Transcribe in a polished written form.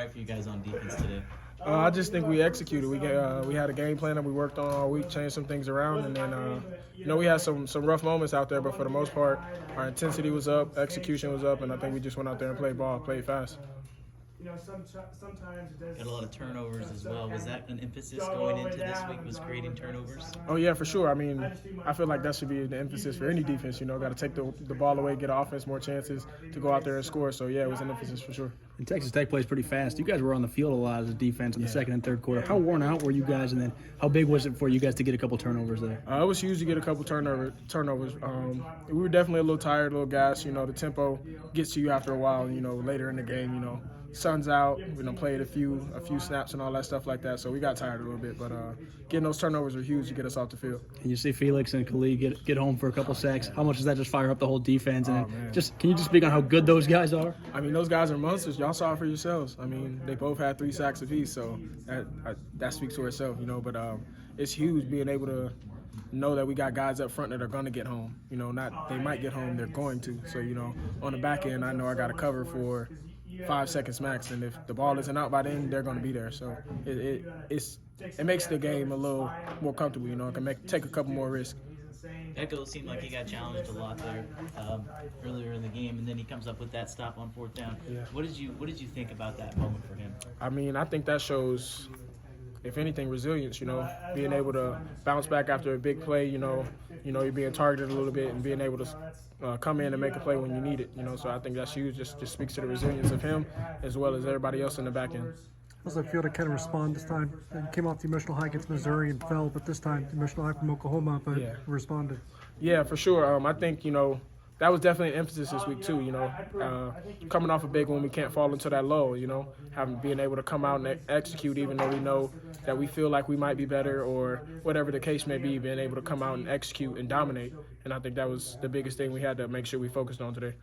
right for you guys on defense today? I just think we executed. We had a game plan that we worked on all week, changed some things around, and then we had some rough moments out there, but for the most part, our intensity was up, execution was up, and I think we just went out there and played ball, played fast. Sometimes it does. Got a lot of turnovers as well. Was that an emphasis going into this week? Was creating turnovers? Oh yeah, for sure. I mean, I feel like that should be the emphasis for any defense. Got to take the ball away, get offense more chances to go out there and score. So yeah, it was an emphasis for sure. And Texas Tech plays pretty fast. You guys were on the field a lot as a defense in the second and third quarter. How worn out were you guys, and then how big was it for you guys to get a couple turnovers there? It was huge to get a couple turnovers. We were definitely a little tired, a little gassed. The tempo gets to you after a while. Later in the game, sun's out. Played a few snaps and all that stuff like that. So we got tired a little bit, but getting those turnovers were huge to get us off the field. And you see Felix and Khalid get home for a couple sacks. How much does that just fire up the whole defense? And can you just speak on how good those guys are? I mean, those guys are monsters. Y'all saw it for yourselves. I mean, they both had 3 sacks apiece, so that speaks for itself. But it's huge being able to know that we got guys up front that are going to get home. Not they might get home, they're going to. So, on the back end, I know I got to cover for 5 seconds max, and if the ball isn't out by then, they're going to be there. So it makes the game a little more comfortable. It can take a couple more risks. Echo seemed like he got challenged a lot there earlier in the game, and then he comes up with that stop on 4th down. Yeah. What did you think about that moment for him? I mean, I think that shows, if anything, resilience. Being able to bounce back after a big play. You're being targeted a little bit and being able to come in and make a play when you need it. So I think that's huge. Just speaks to the resilience of him as well as everybody else in the back end. How does it feel to kind of respond this time? It came off the emotional high against Missouri and fell, but this time the emotional high from Oklahoma, but responded. Yeah, for sure. I think, that was definitely an emphasis this week too, coming off a big one, we can't fall into that low, being able to come out and execute even though we know that we feel like we might be better or whatever the case may be, being able to come out and execute and dominate. And I think that was the biggest thing we had to make sure we focused on today.